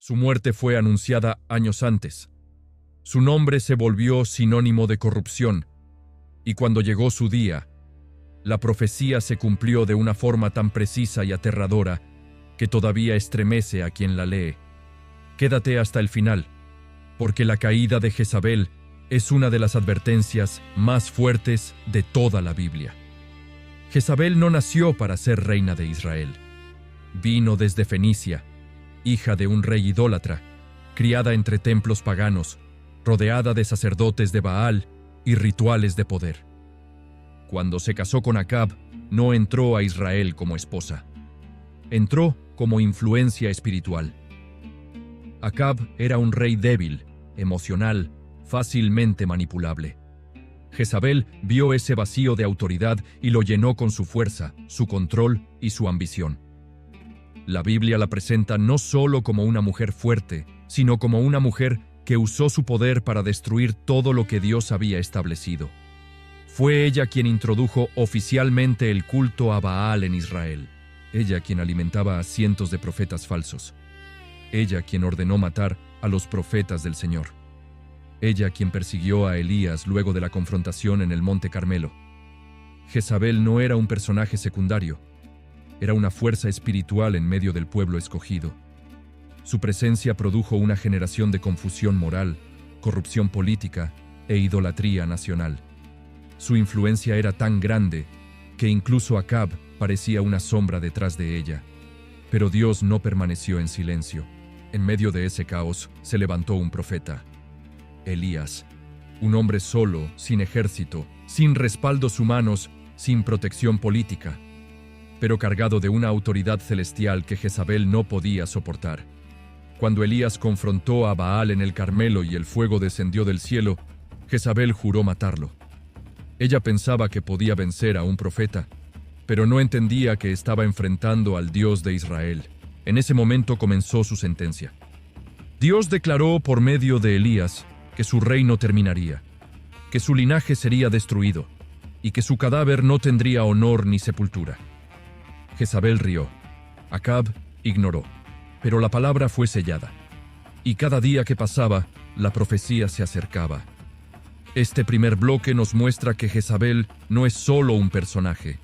Su muerte fue anunciada años antes. Su nombre se volvió sinónimo de corrupción, y cuando llegó su día, la profecía se cumplió de una forma tan precisa y aterradora que todavía estremece a quien la lee. Quédate hasta el final, porque la caída de Jezabel es una de las advertencias más fuertes de toda la Biblia. Jezabel no nació para ser reina de Israel. Vino desde Fenicia, hija de un rey idólatra, criada entre templos paganos, rodeada de sacerdotes de Baal y rituales de poder. Cuando se casó con Acab, no entró a Israel como esposa. Entró como influencia espiritual. Acab era un rey débil, emocional, fácilmente manipulable. Jezabel vio ese vacío de autoridad y lo llenó con su fuerza, su control y su ambición. La Biblia la presenta no solo como una mujer fuerte, sino como una mujer que usó su poder para destruir todo lo que Dios había establecido. Fue ella quien introdujo oficialmente el culto a Baal en Israel. Ella quien alimentaba a cientos de profetas falsos. Ella quien ordenó matar a los profetas del Señor. Ella quien persiguió a Elías luego de la confrontación en el Monte Carmelo. Jezabel no era un personaje secundario. Era una fuerza espiritual en medio del pueblo escogido. Su presencia produjo una generación de confusión moral, corrupción política e idolatría nacional. Su influencia era tan grande que incluso Acab parecía una sombra detrás de ella. Pero Dios no permaneció en silencio. En medio de ese caos se levantó un profeta, Elías, un hombre solo, sin ejército, sin respaldos humanos, sin protección política, pero cargado de una autoridad celestial que Jezabel no podía soportar. Cuando Elías confrontó a Baal en el Carmelo y el fuego descendió del cielo, Jezabel juró matarlo. Ella pensaba que podía vencer a un profeta, pero no entendía que estaba enfrentando al Dios de Israel. En ese momento comenzó su sentencia. Dios declaró por medio de Elías que su reino terminaría, que su linaje sería destruido y que su cadáver no tendría honor ni sepultura. Jezabel rió. Acab ignoró, pero la palabra fue sellada. Y cada día que pasaba, la profecía se acercaba. Este primer bloque nos muestra que Jezabel no es solo un personaje,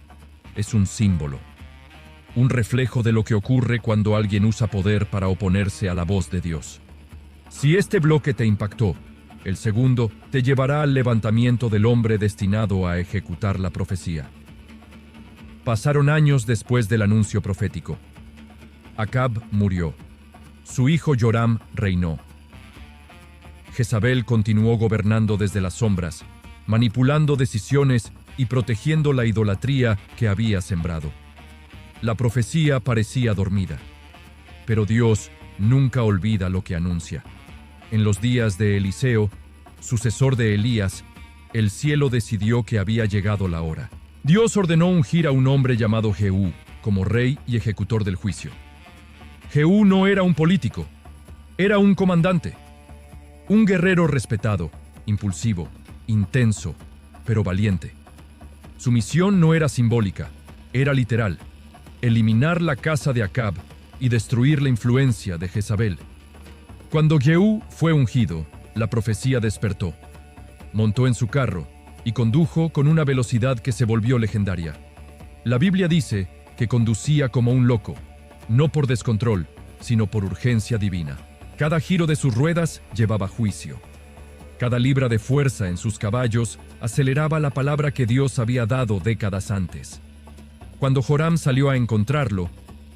es un símbolo. Un reflejo de lo que ocurre cuando alguien usa poder para oponerse a la voz de Dios. Si este bloque te impactó, el segundo te llevará al levantamiento del hombre destinado a ejecutar la profecía. Pasaron años después del anuncio profético. Acab murió. Su hijo Joram reinó. Jezabel continuó gobernando desde las sombras, manipulando decisiones y protegiendo la idolatría que había sembrado. La profecía parecía dormida, pero Dios nunca olvida lo que anuncia. En los días de Eliseo, sucesor de Elías, el cielo decidió que había llegado la hora. Dios ordenó ungir a un hombre llamado Jehú como rey y ejecutor del juicio. Jehú no era un político, era un comandante, un guerrero respetado, impulsivo, intenso, pero valiente. Su misión no era simbólica, era literal: eliminar la casa de Acab y destruir la influencia de Jezabel. Cuando Jehú fue ungido, la profecía despertó. Montó en su carro y condujo con una velocidad que se volvió legendaria. La Biblia dice que conducía como un loco, no por descontrol, sino por urgencia divina. Cada giro de sus ruedas llevaba juicio. Cada libra de fuerza en sus caballos aceleraba la palabra que Dios había dado décadas antes. Cuando Joram salió a encontrarlo,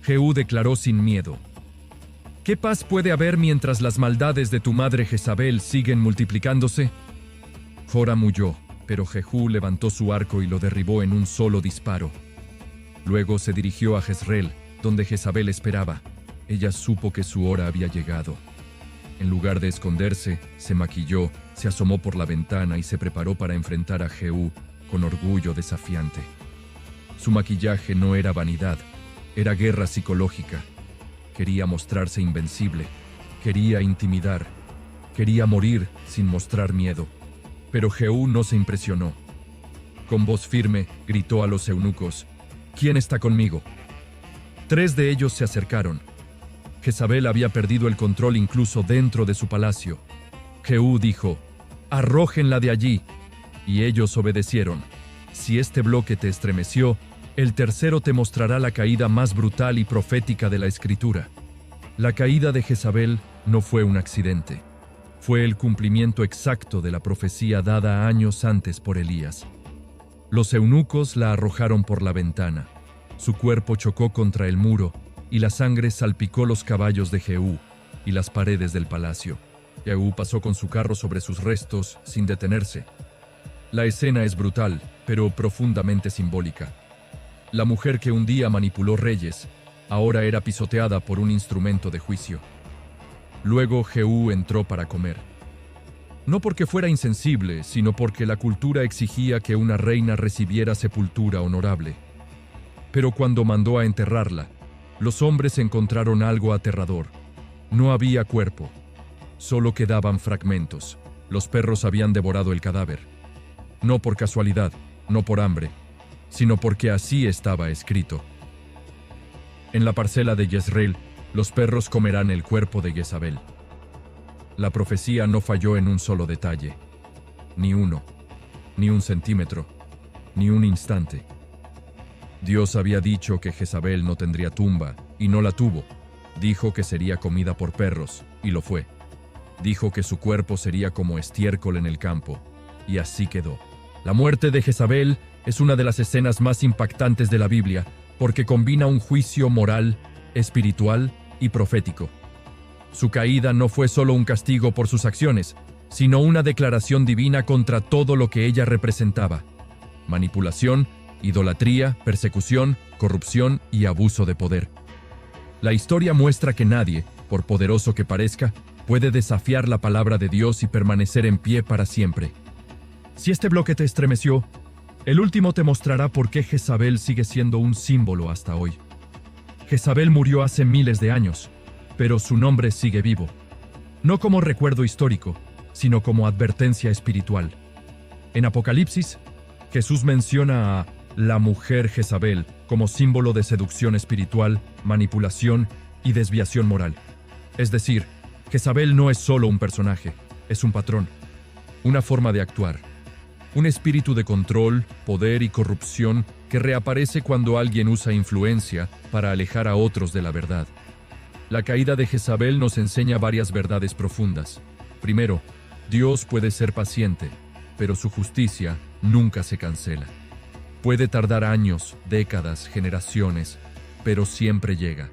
Jehú declaró sin miedo: ¿qué paz puede haber mientras las maldades de tu madre Jezabel siguen multiplicándose? Joram huyó, pero Jehú levantó su arco y lo derribó en un solo disparo. Luego se dirigió a Jezreel, donde Jezabel esperaba. Ella supo que su hora había llegado. En lugar de esconderse, se maquilló, se asomó por la ventana y se preparó para enfrentar a Jehú con orgullo desafiante. Su maquillaje no era vanidad, era guerra psicológica. Quería mostrarse invencible, quería intimidar, quería morir sin mostrar miedo. Pero Jehú no se impresionó. Con voz firme, gritó a los eunucos: ¿quién está conmigo? 3 de ellos se acercaron. Jezabel había perdido el control incluso dentro de su palacio. Jehú dijo: «Arrójenla de allí», y ellos obedecieron. Si este bloque te estremeció, el tercero te mostrará la caída más brutal y profética de la Escritura. La caída de Jezabel no fue un accidente. Fue el cumplimiento exacto de la profecía dada años antes por Elías. Los eunucos la arrojaron por la ventana. Su cuerpo chocó contra el muro y la sangre salpicó los caballos de Jehú y las paredes del palacio. Jehú pasó con su carro sobre sus restos sin detenerse. La escena es brutal, pero profundamente simbólica. La mujer que un día manipuló reyes, ahora era pisoteada por un instrumento de juicio. Luego Jehú entró para comer. No porque fuera insensible, sino porque la cultura exigía que una reina recibiera sepultura honorable. Pero cuando mandó a enterrarla, los hombres encontraron algo aterrador. No había cuerpo, solo quedaban fragmentos. Los perros habían devorado el cadáver. No por casualidad, no por hambre, sino porque así estaba escrito. En la parcela de Jezreel, los perros comerán el cuerpo de Jezabel. La profecía no falló en un solo detalle. Ni uno, ni un centímetro, ni un instante. Dios había dicho que Jezabel no tendría tumba, y no la tuvo. Dijo que sería comida por perros, y lo fue. Dijo que su cuerpo sería como estiércol en el campo, y así quedó. La muerte de Jezabel es una de las escenas más impactantes de la Biblia, porque combina un juicio moral, espiritual y profético. Su caída no fue solo un castigo por sus acciones, sino una declaración divina contra todo lo que ella representaba: manipulación, idolatría, persecución, corrupción y abuso de poder. La historia muestra que nadie, por poderoso que parezca, puede desafiar la palabra de Dios y permanecer en pie para siempre. Si este bloque te estremeció, el último te mostrará por qué Jezabel sigue siendo un símbolo hasta hoy. Jezabel murió hace miles de años, pero su nombre sigue vivo. No como recuerdo histórico, sino como advertencia espiritual. En Apocalipsis, Jesús menciona a la mujer Jezabel como símbolo de seducción espiritual, manipulación y desviación moral. Es decir, Jezabel no es solo un personaje, es un patrón, una forma de actuar. Un espíritu de control, poder y corrupción que reaparece cuando alguien usa influencia para alejar a otros de la verdad. La caída de Jezabel nos enseña varias verdades profundas. Primero, Dios puede ser paciente, pero su justicia nunca se cancela. Puede tardar años, décadas, generaciones, pero siempre llega.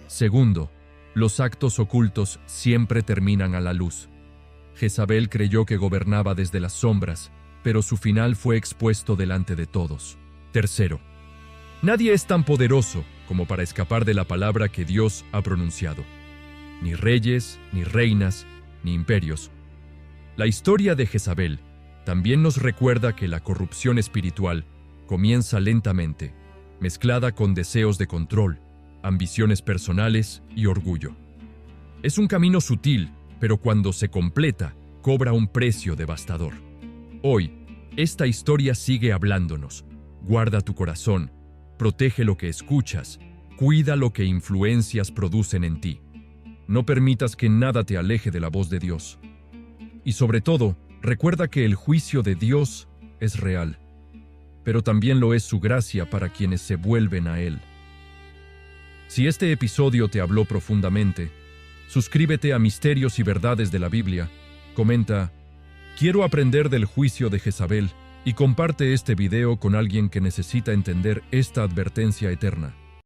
Segundo, los actos ocultos siempre terminan a la luz. Jezabel creyó que gobernaba desde las sombras, pero su final fue expuesto delante de todos. Tercero, nadie es tan poderoso como para escapar de la palabra que Dios ha pronunciado. Ni reyes, ni reinas, ni imperios. La historia de Jezabel también nos recuerda que la corrupción espiritual comienza lentamente, mezclada con deseos de control, ambiciones personales y orgullo. Es un camino sutil, pero cuando se completa, cobra un precio devastador. Hoy, esta historia sigue hablándonos. Guarda tu corazón, protege lo que escuchas, cuida lo que influencias producen en ti. No permitas que nada te aleje de la voz de Dios. Y sobre todo, recuerda que el juicio de Dios es real, pero también lo es su gracia para quienes se vuelven a Él. Si este episodio te habló profundamente, suscríbete a Misterios y Verdades de la Biblia, comenta: «Quiero aprender del juicio de Jezabel», y comparte este video con alguien que necesita entender esta advertencia eterna.